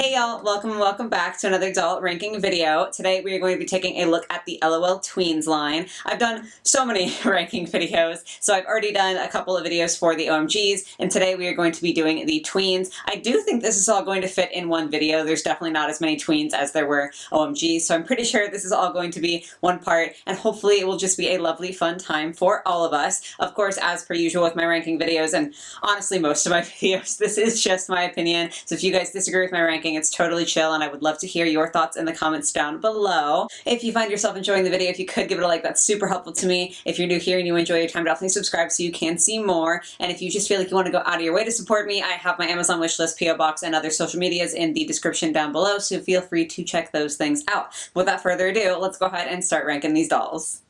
Hey y'all, welcome and welcome back to another doll ranking video. Today we are going to be taking a look at the LOL Tweens line. I've done so many ranking videos, so I've already done a couple of videos for the OMGs, and today we are going to be doing the tweens. I do think this is all going to fit in one video. There's definitely not as many tweens as there were OMGs, so I'm pretty sure this is all going to be one part, and hopefully it will just be a lovely fun time for all of us. Of course, as per usual with my ranking videos, and honestly most of my videos, this is just my opinion, so if you guys disagree with my ranking, it's totally chill, and I would love to hear your thoughts in the comments down below. If you find yourself enjoying the video, if you could give it a like, that's super helpful to me. If you're new here and you enjoy your time, definitely subscribe so you can see more. And if you just feel like you want to go out of your way to support me, I have my Amazon wishlist, PO box, and other social medias in the description down below, so feel free to check those things out. Without further ado, let's go ahead and start ranking these dolls.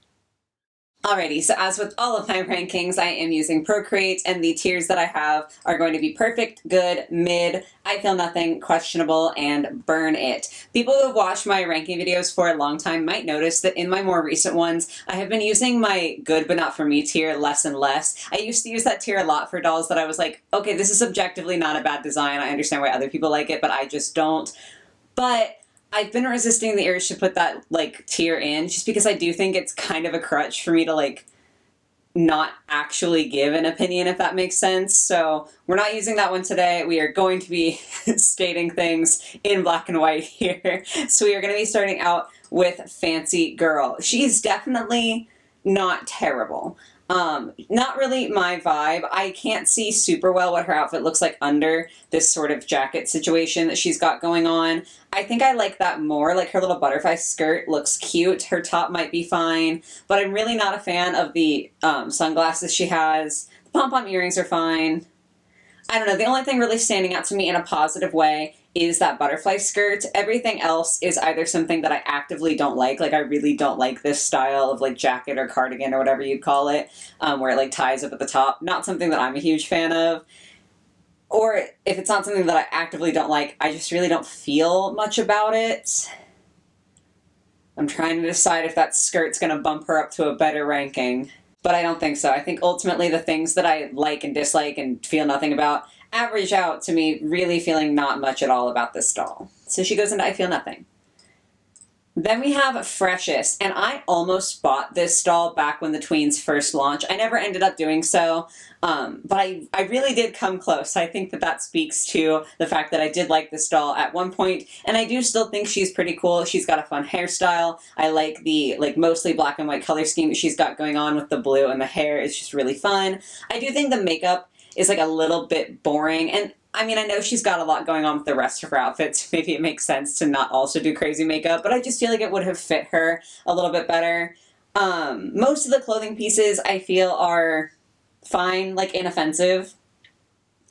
Alrighty, so as with all of my rankings, I am using Procreate, and the tiers that I have are going to be perfect, good, mid, I feel nothing, questionable, and burn it. People who have watched my ranking videos for a long time might notice that in my more recent ones, I have been using my good but not for me tier less and less. I used to use that tier a lot for dolls that I was like, okay, this is objectively not a bad design, I understand why other people like it, but I just don't. But I've been resisting the urge to put that, tier in, just because I do think it's kind of a crutch for me to, not actually give an opinion, if that makes sense. So we're not using that one today. We are going to be stating things in black and white here. So we are going to be starting out with Fancy Girl. She's definitely not terrible. Not really my vibe. I can't see super well what her outfit looks like under this sort of jacket situation that she's got going on. I think I like that more. Like, her little butterfly skirt looks cute. Her top might be fine, but I'm really not a fan of the sunglasses she has. The pom-pom earrings are fine. I don't know, the only thing really standing out to me in a positive way is that butterfly skirt. Everything else is either something that I actively don't like I really don't like this style of jacket or cardigan or whatever you'd call it, where it ties up at the top. Not something that I'm a huge fan of. Or if it's not something that I actively don't like, I just really don't feel much about it. I'm trying to decide if that skirt's gonna bump her up to a better ranking. But I don't think so. I think ultimately the things that I like and dislike and feel nothing about average out to me really feeling not much at all about this doll. So she goes into I feel nothing. Then we have Freshest, and I almost bought this doll back when the tweens first launched. I never ended up doing so, but I really did come close. I think that speaks to the fact that I did like this doll at one point, and I do still think she's pretty cool. She's got a fun hairstyle. I like the mostly black and white color scheme that she's got going on with the blue and the hair. It's just really fun. I do think the makeup is a little bit boring, and I mean, I know she's got a lot going on with the rest of her outfits. Maybe it makes sense to not also do crazy makeup, but I just feel like it would have fit her a little bit better. Most of the clothing pieces I feel are fine, inoffensive.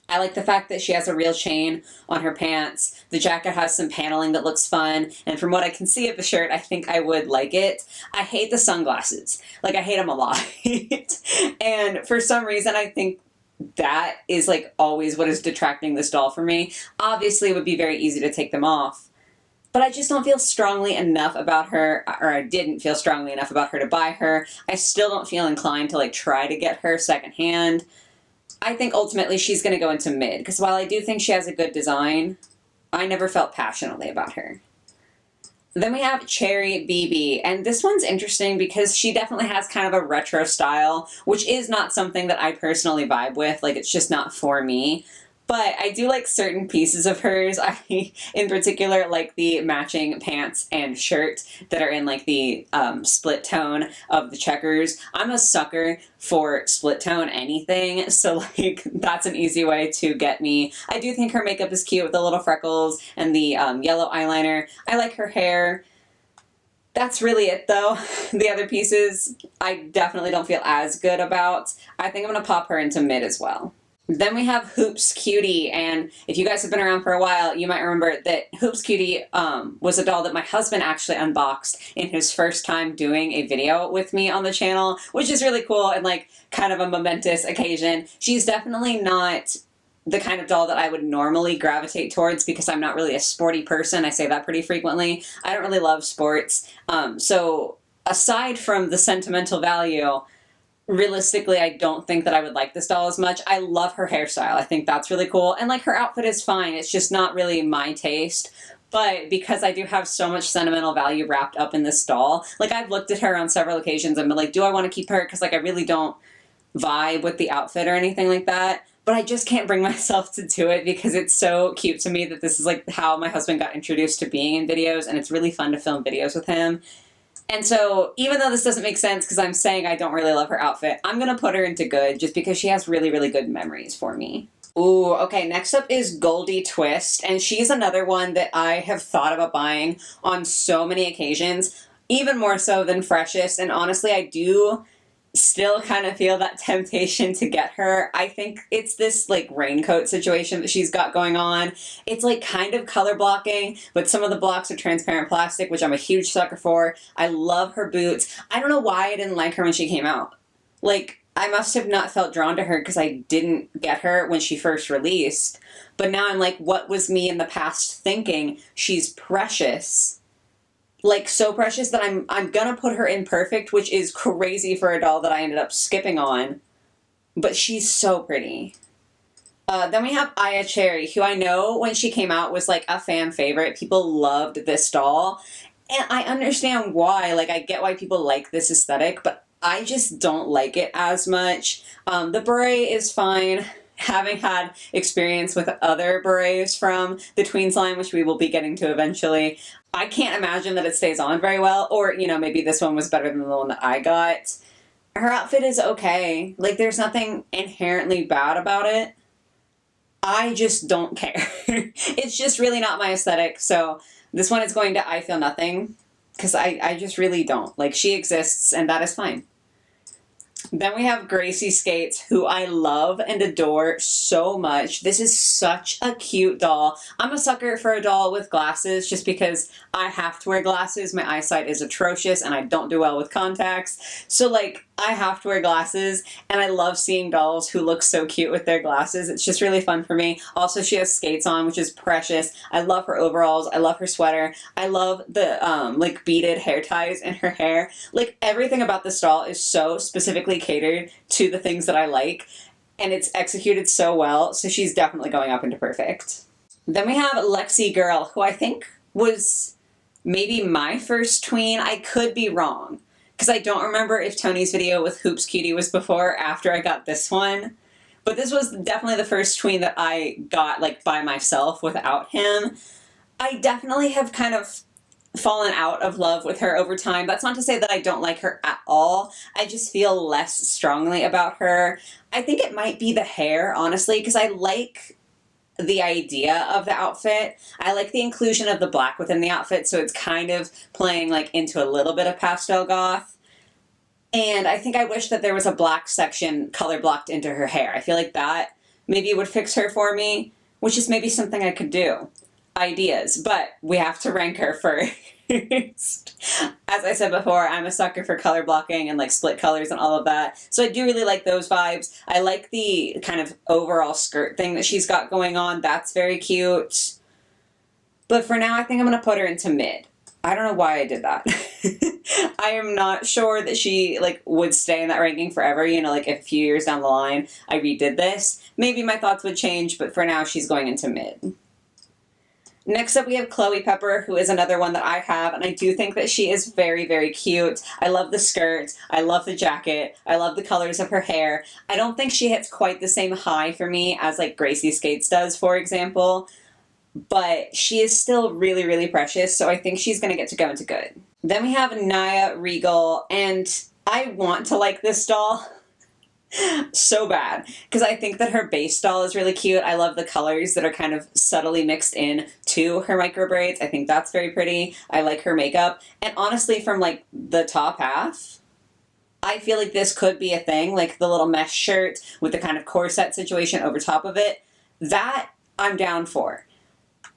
I like the fact that she has a real chain on her pants. The jacket has some paneling that looks fun, and from what I can see of the shirt, I think I would like it. I hate the sunglasses. I hate them a lot. And for some reason, I think that is always what is detracting this doll for me. Obviously it would be very easy to take them off, but I just don't feel strongly enough about her, or I didn't feel strongly enough about her to buy her. I still don't feel inclined to try to get her secondhand. I think ultimately she's going to go into mid, because while I do think she has a good design, I never felt passionately about her. Then we have Cherry BB, and this one's interesting because she definitely has kind of a retro style, which is not something that I personally vibe with. It's just not for me. But I do like certain pieces of hers. I, in particular, like the matching pants and shirt that are in the split tone of the checkers. I'm a sucker for split tone anything, so that's an easy way to get me. I do think her makeup is cute with the little freckles and the yellow eyeliner. I like her hair. That's really it though. The other pieces I definitely don't feel as good about. I think I'm going to pop her into mid as well. Then we have Hoops Cutie, and if you guys have been around for a while, you might remember that Hoops Cutie was a doll that my husband actually unboxed in his first time doing a video with me on the channel, which is really cool and kind of a momentous occasion. She's definitely not the kind of doll that I would normally gravitate towards because I'm not really a sporty person. I say that pretty frequently. I don't really love sports. So aside from the sentimental value, realistically, I don't think that I would like this doll as much. I love her hairstyle. I think that's really cool. And like her outfit is fine. It's just not really my taste. But because I do have so much sentimental value wrapped up in this doll, like I've looked at her on several occasions and been like, do I want to keep her? Because like I really don't vibe with the outfit or anything like that. But I just can't bring myself to do it because it's so cute to me that this is like how my husband got introduced to being in videos, and it's really fun to film videos with him. And so even though this doesn't make sense because I'm saying I don't really love her outfit, I'm going to put her into good just because she has really, really good memories for me. Ooh, okay, next up is Goldie Twist, and she's another one that I have thought about buying on so many occasions, even more so than Freshest, and honestly, I do still kind of feel that temptation to get her. I think it's this like raincoat situation that she's got going on. It's like kind of color blocking, but some of the blocks are transparent plastic, which I'm a huge sucker for. I love her boots. I don't know why I didn't like her when she came out. Like, I must have not felt drawn to her because I didn't get her when she first released. But now I'm like, what was me in the past thinking? She's precious. Like, so precious that I'm gonna put her in perfect, which is crazy for a doll that I ended up skipping on. But she's so pretty. Then we have Aya Cherry, who I know when she came out was like a fan favorite. People loved this doll. And I understand why. Like, I get why people like this aesthetic, but I just don't like it as much. The beret is fine. Having had experience with other berets from the Tweens line, which we will be getting to eventually, I can't imagine that it stays on very well. Or, you know, maybe this one was better than the one that I got. Her outfit is okay. Like, there's nothing inherently bad about it. I just don't care. It's just really not my aesthetic. So this one is going to I Feel Nothing. Because I just really don't. Like, she exists, and that is fine. Then we have Gracie Skates, who I love and adore so much. This is such a cute doll. I'm a sucker for a doll with glasses just because I have to wear glasses. My eyesight is atrocious, and I don't do well with contacts. So, like, I have to wear glasses, and I love seeing dolls who look so cute with their glasses. It's just really fun for me. Also, she has skates on, which is precious. I love her overalls. I love her sweater. I love the, like, beaded hair ties in her hair. Like, everything about this doll is so specifically catered to the things that I like, and it's executed so well, so she's definitely going up into perfect. Then we have Lexi Girl, who I think was maybe my first tween. I could be wrong, because I don't remember if Tony's video with Hoops Cutie was before or after I got this one. But this was definitely the first tween that I got, like, by myself without him. I definitely have kind of fallen out of love with her over time. That's not to say that I don't like her at all. I just feel less strongly about her. I think it might be the hair, honestly, because I like the idea of the outfit. I like the inclusion of the black within the outfit, so it's kind of playing like into a little bit of pastel goth. And I think I wish that there was a black section color blocked into her hair. I feel like that maybe would fix her for me, which is maybe something I could do. Ideas, but we have to rank her first. As I said before, I'm a sucker for color blocking and like split colors and all of that. So I do really like those vibes. I like the kind of overall skirt thing that she's got going on. That's very cute. But for now, I think I'm going to put her into mid. I don't know why I did that. I am not sure that she like would stay in that ranking forever. You know, like if a few years down the line I redid this, maybe my thoughts would change, but for now she's going into mid. Next up, we have Chloe Pepper, who is another one that I have, and I do think that she is very, very cute. I love the skirt. I love the jacket. I love the colors of her hair. I don't think she hits quite the same high for me as, like, Gracie Skates does, for example, but she is still really, really precious, so I think she's going to get to go into good. Then we have Naya Regal, and I want to like this doll so bad because I think that her base doll is really cute. I love the colors that are kind of subtly mixed in to her micro braids. I think that's very pretty. I like her makeup, and honestly, from like the top half, I feel like this could be a thing, like the little mesh shirt with the kind of corset situation over top of it. That I'm down for.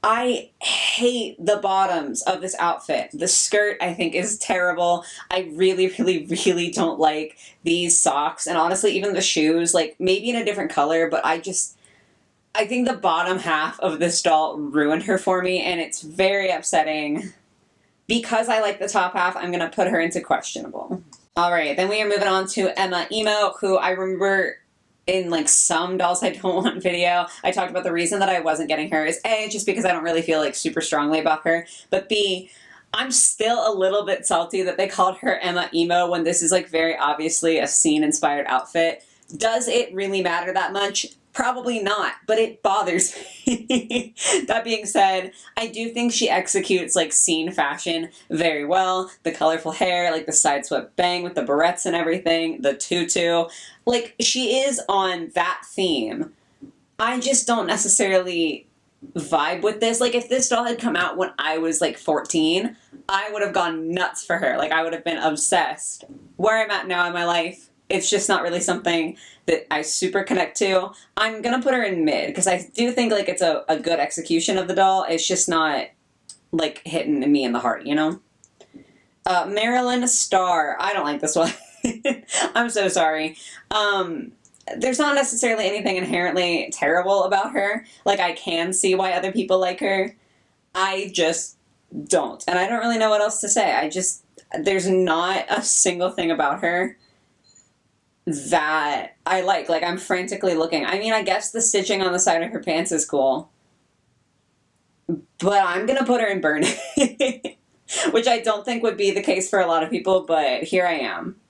I hate the bottoms of this outfit. The skirt, I think, is terrible. I really, really, really don't like these socks. And honestly, even the shoes, like, maybe in a different color, but I think the bottom half of this doll ruined her for me, and it's very upsetting. Because I like the top half, I'm going to put her into questionable. All right, then we are moving on to Emma Emo, who I remember in like some Dolls I Don't Want video, I talked about the reason that I wasn't getting her is A, just because I don't really feel like super strongly about her, but B, I'm still a little bit salty that they called her Emma Emo when this is like very obviously a scene-inspired outfit. Does it really matter that much? Probably not, but it bothers me. That being said, I do think she executes like scene fashion very well. The colorful hair, like the side swept bang with the barrettes and everything, the tutu. Like, she is on that theme. I just don't necessarily vibe with this. Like, if this doll had come out when I was like 14, I would have gone nuts for her. Like, I would have been obsessed. Where I'm at now in my life, it's just not really something that I super connect to. I'm gonna put her in mid, because I do think like it's a good execution of the doll. It's just not like hitting me in the heart, you know? Marilyn Starr. I don't like this one. I'm so sorry. There's not necessarily anything inherently terrible about her. Like, I can see why other people like her. I just don't. And I don't really know what else to say. There's not a single thing about her that I like. Like, I'm frantically looking. I mean, I guess the stitching on the side of her pants is cool. But I'm gonna put her in burn. Which I don't think would be the case for a lot of people, but here I am.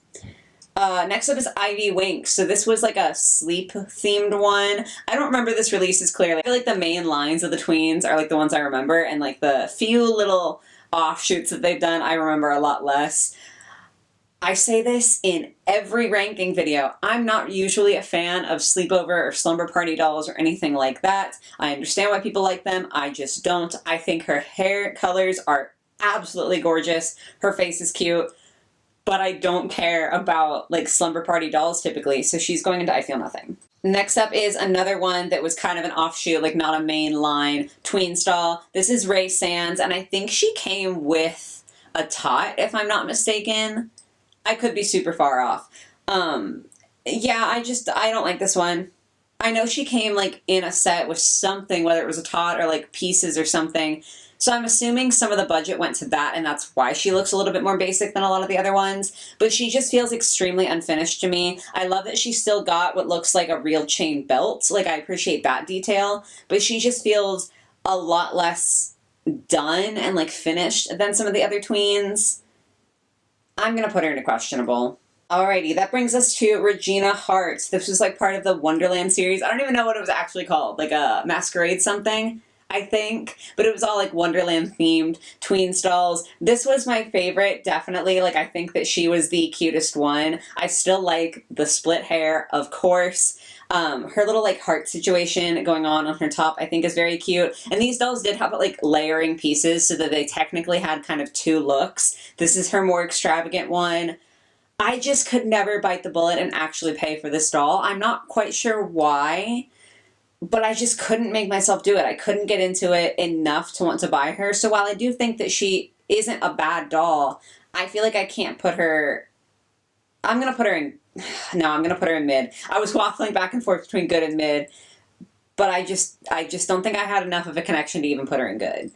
Next up is Ivy Winks. So this was like a sleep-themed one. I don't remember this release as clearly. I feel like the main lines of the tweens are like the ones I remember, and like the few little offshoots that they've done, I remember a lot less. I say this in every ranking video. I'm not usually a fan of sleepover or slumber party dolls or anything like that. I understand why people like them. I just don't. I think her hair colors are absolutely gorgeous. Her face is cute. But I don't care about like slumber party dolls typically, so she's going into I Feel Nothing. Next up is another one that was kind of an offshoot, like not a main line tween doll. This is Ray Sands, and I think she came with a tot, if I'm not mistaken. I could be super far off. Yeah, I don't like this one. I know she came like in a set with something, whether it was a tot or like pieces or something. So I'm assuming some of the budget went to that, and that's why she looks a little bit more basic than a lot of the other ones. But she just feels extremely unfinished to me. I love that she still got what looks like a real chain belt. Like, I appreciate that detail. But she just feels a lot less done and like finished than some of the other tweens. I'm going to put her into questionable. Alrighty, that brings us to Regina Hart. This was like part of the Wonderland series. I don't even know what it was actually called. Like a Masquerade something, I think. But it was all like Wonderland themed tween dolls. This was my favorite, definitely. Like, I think that she was the cutest one. I still like the split hair, of course. Her little like heart situation going on her top, I think, is very cute. And these dolls did have like layering pieces so that they technically had kind of two looks. This is her more extravagant one. I just could never bite the bullet and actually pay for this doll. I'm not quite sure why, but I just couldn't make myself do it. I couldn't get into it enough to want to buy her. So while I do think that she isn't a bad doll, I feel like I can't put her... I'm going to put her in... No, I'm going to put her in mid. I was waffling back and forth between good and mid, but I just don't think I had enough of a connection to even put her in good.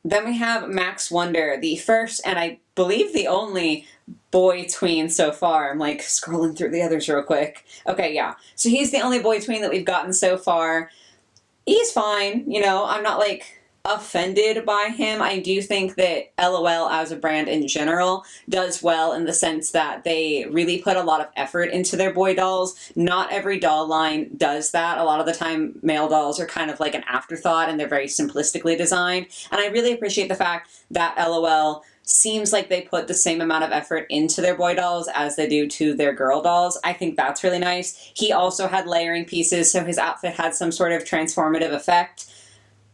Then we have Max Wonder, the first and I believe the only boy tween so far. I'm like scrolling through the others real quick. Okay, yeah. So he's the only boy tween that we've gotten so far. He's fine, you know, I'm not like offended by him. I do think that LOL as a brand in general does well in the sense that they really put a lot of effort into their boy dolls. Not every doll line does that. A lot of the time male dolls are kind of like an afterthought and they're very simplistically designed. And I really appreciate the fact that LOL seems like they put the same amount of effort into their boy dolls as they do to their girl dolls. I think that's really nice. He also had layering pieces, so his outfit had some sort of transformative effect.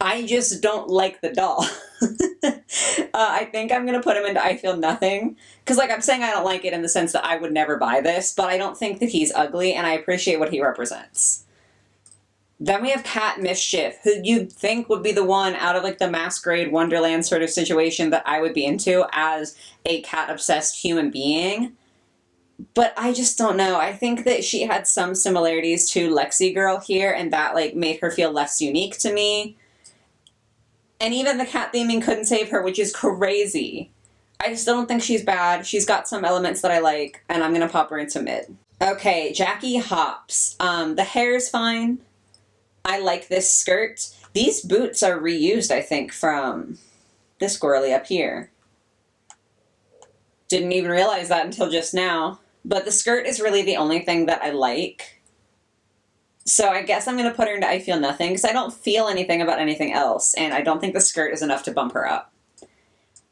I just don't like the doll. I think I'm going to put him into I Feel Nothing. Because, like, I'm saying I don't like it in the sense that I would never buy this, but I don't think that he's ugly, and I appreciate what he represents. Then we have Cat Mischief, who you'd think would be the one out of, like, the Masquerade Wonderland sort of situation that I would be into as a cat-obsessed human being. But I just don't know. I think that she had some similarities to Lexi Girl here, and that, like, made her feel less unique to me. And even the cat theming couldn't save her, which is crazy. I still don't think she's bad. She's got some elements that I like, and I'm going to pop her into mid. Okay, Jackie Hops. The hair's fine. I like this skirt. These boots are reused, I think, from this girly up here. Didn't even realize that until just now. But the skirt is really the only thing that I like. So I guess I'm going to put her into I Feel Nothing, because I don't feel anything about anything else, and I don't think the skirt is enough to bump her up.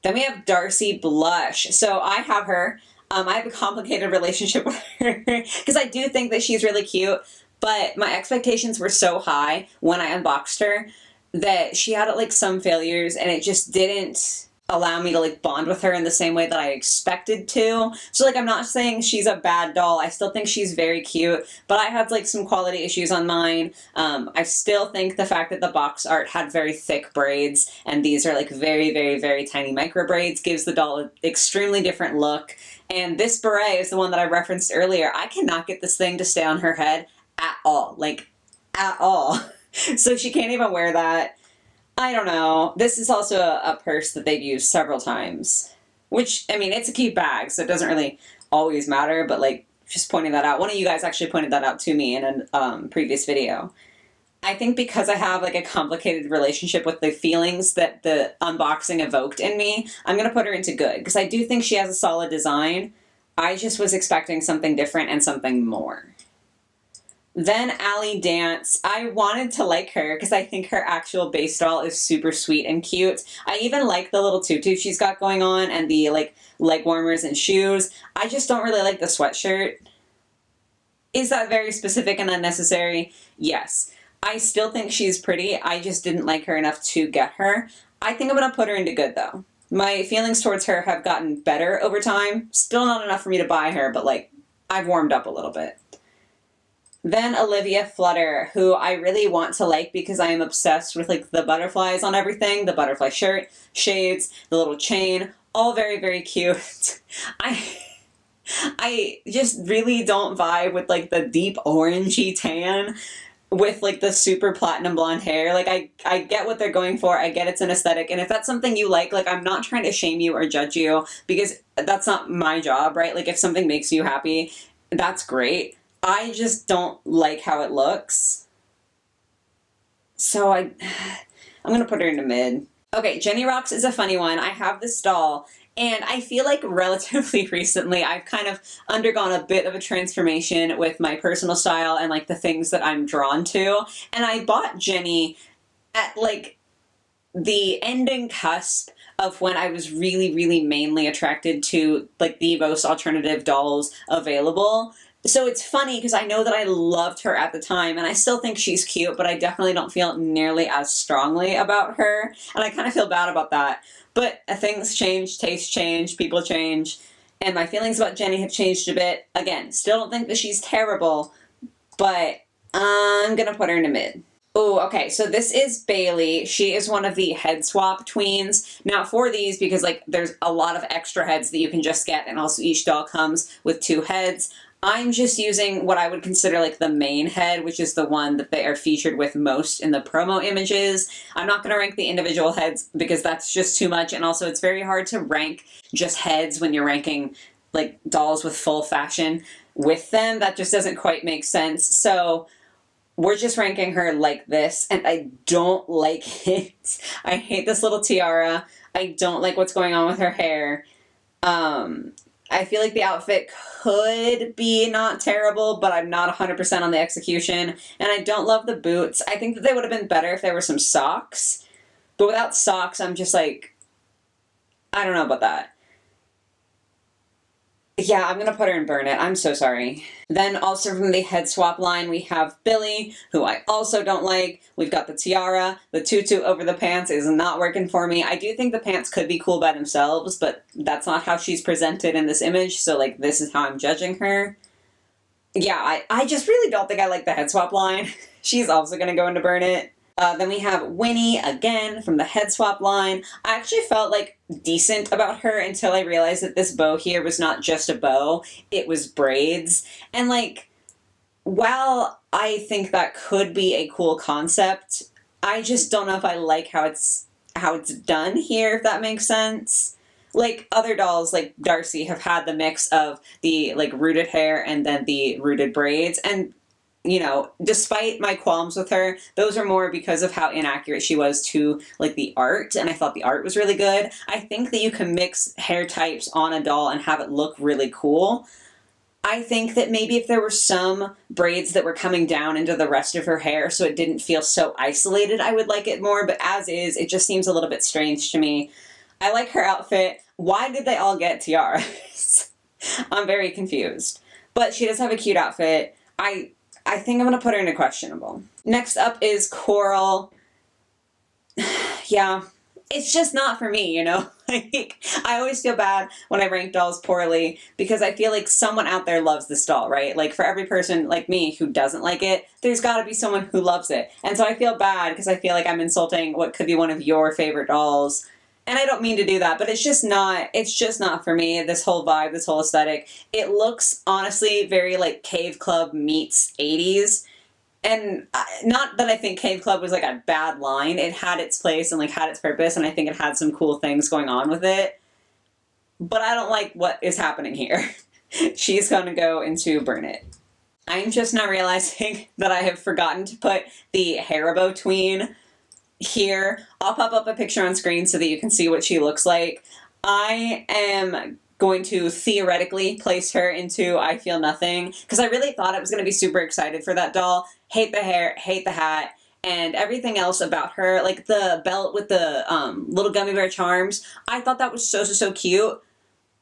Then we have Darcy Blush. So I have her. I have a complicated relationship with her, because I do think that she's really cute, but my expectations were so high when I unboxed her that she had like some failures, and it just didn't allow me to like bond with her in the same way that I expected to. So like, I'm not saying she's a bad doll. I still think she's very cute, but I had like some quality issues on mine. I still think the fact that the box art had very thick braids, and these are like very, very, very tiny micro braids, gives the doll an extremely different look. And this beret is the one that I referenced earlier. I cannot get this thing to stay on her head at all. Like, at all. So she can't even wear that. I don't know. This is also a purse that they've used several times. Which, I mean, it's a cute bag, so it doesn't really always matter, but like, just pointing that out. One of you guys actually pointed that out to me in a previous video. I think because I have like a complicated relationship with the feelings that the unboxing evoked in me, I'm going to put her into good, because I do think she has a solid design. I just was expecting something different and something more. Then Allie Dance. I wanted to like her because I think her actual base doll is super sweet and cute. I even like the little tutu she's got going on and the like leg warmers and shoes. I just don't really like the sweatshirt. Is that very specific and unnecessary? Yes. I still think she's pretty. I just didn't like her enough to get her. I think I'm going to put her into good though. My feelings towards her have gotten better over time. Still not enough for me to buy her, but like, I've warmed up a little bit. Then Olivia Flutter, who I really want to like because I am obsessed with like the butterflies on everything. The butterfly shirt, shades, the little chain, all very, very cute. I just really don't vibe with like the deep orangey tan with like the super platinum blonde hair. Like I get what they're going for. I get it's an aesthetic. And if that's something you like I'm not trying to shame you or judge you, because that's not my job, right? Like if something makes you happy, that's great. I just don't like how it looks. So I'm going to put her into mid. Okay, Jenny Rocks is a funny one. I have this doll, and I feel like relatively recently I've kind of undergone a bit of a transformation with my personal style and like the things that I'm drawn to. And I bought Jenny at like the ending cusp of when I was really, really mainly attracted to like the most alternative dolls available. So it's funny because I know that I loved her at the time, and I still think she's cute, but I definitely don't feel nearly as strongly about her, and I kind of feel bad about that. But things change, tastes change, people change, and my feelings about Jenny have changed a bit. Again, still don't think that she's terrible, but I'm gonna put her in a mid. Oh, okay, so this is Bailey. She is one of the head swap tweens. Now for these, because like there's a lot of extra heads that you can just get, and also each doll comes with 2 heads, I'm just using what I would consider like the main head, which is the one that they are featured with most in the promo images. I'm not going to rank the individual heads because that's just too much, and also it's very hard to rank just heads when you're ranking like dolls with full fashion with them. That just doesn't quite make sense. So we're just ranking her like this, and I don't like it. I hate this little tiara. I don't like what's going on with her hair. I feel like the outfit could be not terrible, but I'm not 100% on the execution. And I don't love the boots. I think that they would have been better if there were some socks. But without socks, I'm just like, I don't know about that. Yeah, I'm going to put her in Burn It. I'm so sorry. Then also from the head swap line, we have Billy, who I also don't like. We've got the tiara. The tutu over the pants is not working for me. I do think the pants could be cool by themselves, but that's not how she's presented in this image, so like this is how I'm judging her. Yeah, I just really don't think I like the head swap line. She's also going to go into Burn It. Then we have Winnie, again, from the head swap line. I actually felt, like, decent about her until I realized that this bow here was not just a bow, it was braids. And, like, while I think that could be a cool concept, I just don't know if I like how it's done here, if that makes sense. like other dolls like Darcy have had the mix of the like rooted hair and then the rooted braids, and you know, despite my qualms with her, those are more because of how inaccurate she was to like the art, and I thought the art was really good. I think that you can mix hair types on a doll and have it look really cool. I think that maybe if there were some braids that were coming down into the rest of her hair so it didn't feel so isolated, I would like it more, but as is, it just seems a little bit strange to me. I like her outfit. Why did they all get tiaras? I'm very confused. But she does have a cute outfit. I think I'm going to put her into questionable. Next up is Coral. Yeah, it's just not for me, you know? Like, I always feel bad when I rank dolls poorly because I feel like someone out there loves this doll, right? Like, for every person like me who doesn't like it, there's got to be someone who loves it. And so I feel bad because I feel like I'm insulting what could be one of your favorite dolls. And I don't mean to do that, but it's just not for me, this whole vibe, this whole aesthetic. It looks, honestly, very like Cave Club meets 80s. And not that I think Cave Club was like a bad line. It had its place and like had its purpose, and I think it had some cool things going on with it. But I don't like what is happening here. She's gonna go into Burn It. I'm just now realizing that I have forgotten to put the Haribo Tween here. I'll pop up a picture on screen so that you can see what she looks like. I am going to theoretically place her into I Feel Nothing because I really thought I was going to be super excited for that doll. Hate the hair, hate the hat, and everything else about her, like the belt with the little gummy bear charms. I thought that was so cute,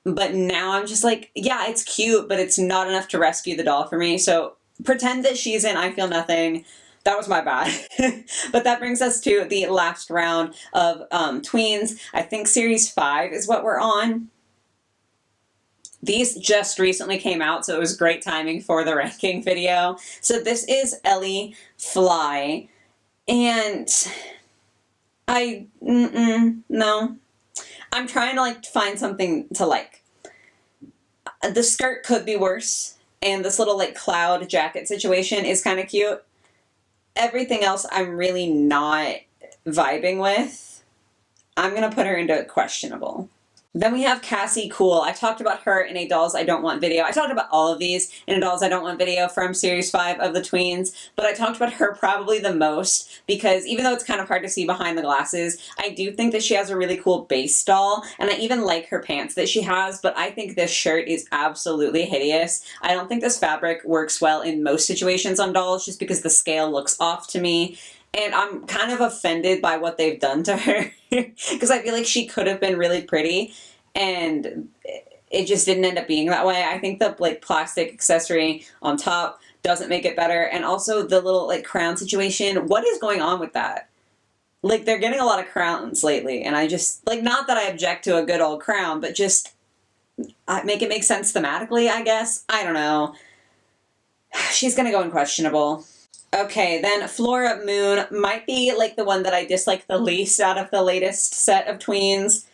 but now I'm just like, yeah, it's cute, but it's not enough to rescue the doll for me. So pretend that she's in I Feel Nothing. That was my bad. But that brings us to the last round of tweens. I think Series 5 is what we're on. These just recently came out, so it was great timing for the ranking video. So this is Ellie Fly, and no. I'm trying to like find something to like. The skirt could be worse, and this little like cloud jacket situation is kind of cute. Everything else I'm really not vibing with. I'm going to put her into questionable. Then we have Cassie Cool. I talked about her in a Dolls I Don't Want video. I talked about all of these in a Dolls I Don't Want video from Series 5 of the tweens, but I talked about her probably the most because even though it's kind of hard to see behind the glasses, I do think that she has a really cool base doll, and I even like her pants that she has, but I think this shirt is absolutely hideous. I don't think this fabric works well in most situations on dolls just because the scale looks off to me. And I'm kind of offended by what they've done to her because I feel like she could have been really pretty and it just didn't end up being that way. I think the like plastic accessory on top doesn't make it better, and also the little like crown situation. What is going on with that? Like, they're getting a lot of crowns lately, and I just like, not that I object to a good old crown, but just make it make sense thematically, I guess. I don't know. She's gonna go in questionable. Okay, then Flora Moon might be like the one that I dislike the least out of the latest set of tweens.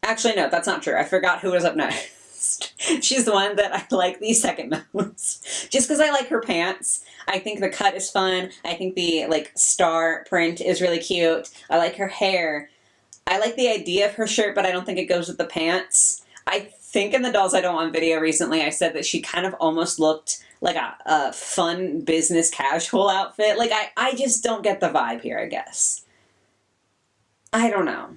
Actually, no, that's not true. I forgot who was up next. She's the one that I like the second most. Just because I like her pants. I think the cut is fun. I think the like star print is really cute. I like her hair. I like the idea of her shirt, but I don't think it goes with the pants. I think in the Dolls I Don't Want video recently, I said that she kind of almost looked like a fun business casual outfit. Like, I just don't get the vibe here, I guess. I don't know.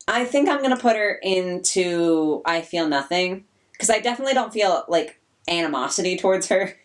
I think I'm going to put her into I Feel Nothing, because I definitely don't feel, like, animosity towards her.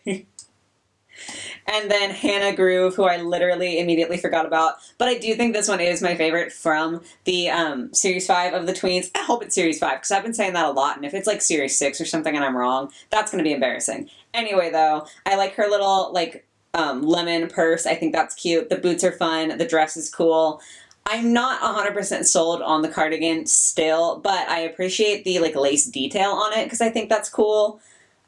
And then Hannah Groove, who I literally immediately forgot about. But I do think this one is my favorite from the Series 5 of the tweens. I hope it's Series 5, because I've been saying that a lot. And if it's like Series 6 or something and I'm wrong, that's going to be embarrassing. Anyway, though, I like her little like lemon purse. I think that's cute. The boots are fun. The dress is cool. I'm not 100% sold on the cardigan still, but I appreciate the like lace detail on it because I think that's cool.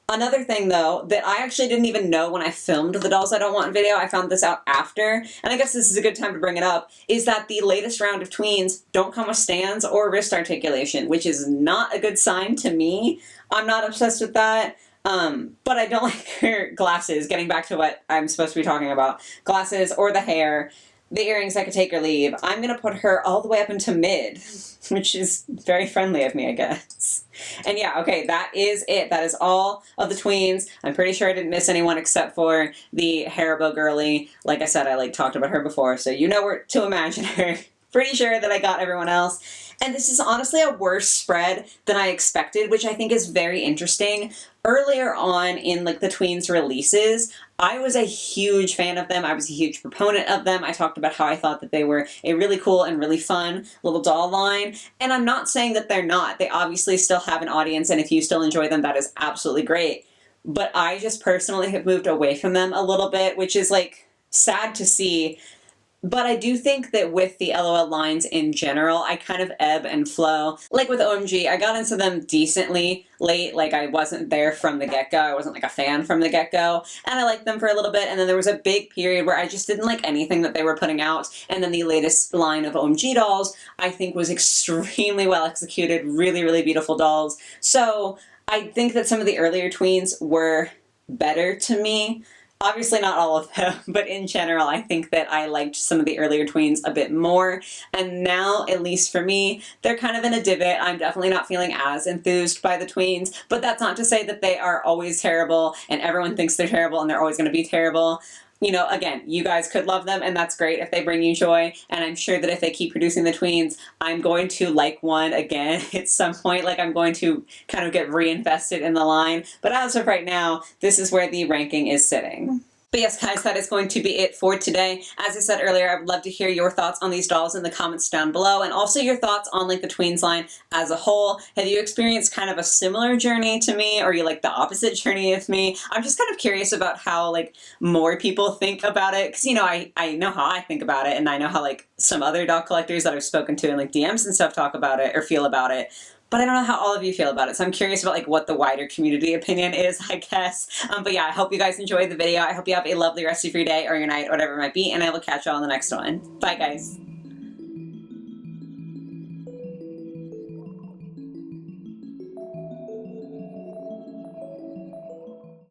Another thing, though, that I actually didn't even know when I filmed the Dolls I Don't Want video, I found this out after, and I guess this is a good time to bring it up, is that the latest round of tweens don't come with stands or wrist articulation, which is not a good sign to me. I'm not obsessed with that, but I don't like her glasses, getting back to what I'm supposed to be talking about. Glasses or the hair. the earrings I could take or leave. I'm going to put her all the way up into mid, which is very friendly of me, I guess. And yeah, okay, that is it. That is all of the tweens. I'm pretty sure I didn't miss anyone except for the Haribo girly. Like I said, I talked about her before, so you know where to imagine her. Pretty sure that I got everyone else. And this is honestly a worse spread than I expected, which I think is very interesting. Earlier on in the tweens releases, I was a huge fan of them. I was a huge proponent of them. I talked about how I thought that they were a really cool and really fun little doll line. And I'm not saying that they're not. They obviously still have an audience, and if you still enjoy them, that is absolutely great. But I just personally have moved away from them a little bit, which is sad to see. But I do think that with the LOL lines in general, I kind of ebb and flow. Like with OMG, I got into them decently late. I wasn't there from the get-go. I wasn't a fan from the get-go. And I liked them for a little bit. And then there was a big period where I just didn't like anything that they were putting out. And then the latest line of OMG dolls, I think, was extremely well executed. Really, really beautiful dolls. So I think that some of the earlier tweens were better to me. Obviously not all of them, but in general, I think that I liked some of the earlier tweens a bit more. And now, at least for me, they're kind of in a divot. I'm definitely not feeling as enthused by the tweens, but that's not to say that they are always terrible and everyone thinks they're terrible and they're always going to be terrible. You know, again, you guys could love them, and that's great if they bring you joy, and I'm sure that if they keep producing the tweens, I'm going to like one again at some point. I'm going to kind of get reinvested in the line, but as of right now, this is where the ranking is sitting. But yes, guys, that is going to be it for today. As I said earlier, I would love to hear your thoughts on these dolls in the comments down below, and also your thoughts on the tweens line as a whole. Have you experienced kind of a similar journey to me, or you like the opposite journey of me? I'm just kind of curious about how more people think about it, because I know how I think about it, and I know how some other doll collectors that I've spoken to in DMs and stuff talk about it or feel about it. But I don't know how all of you feel about it, so I'm curious about what the wider community opinion is, I guess. But yeah, I hope you guys enjoyed the video. I hope you have a lovely rest of your day or your night or whatever it might be, and I will catch you all in the next one. Bye, guys.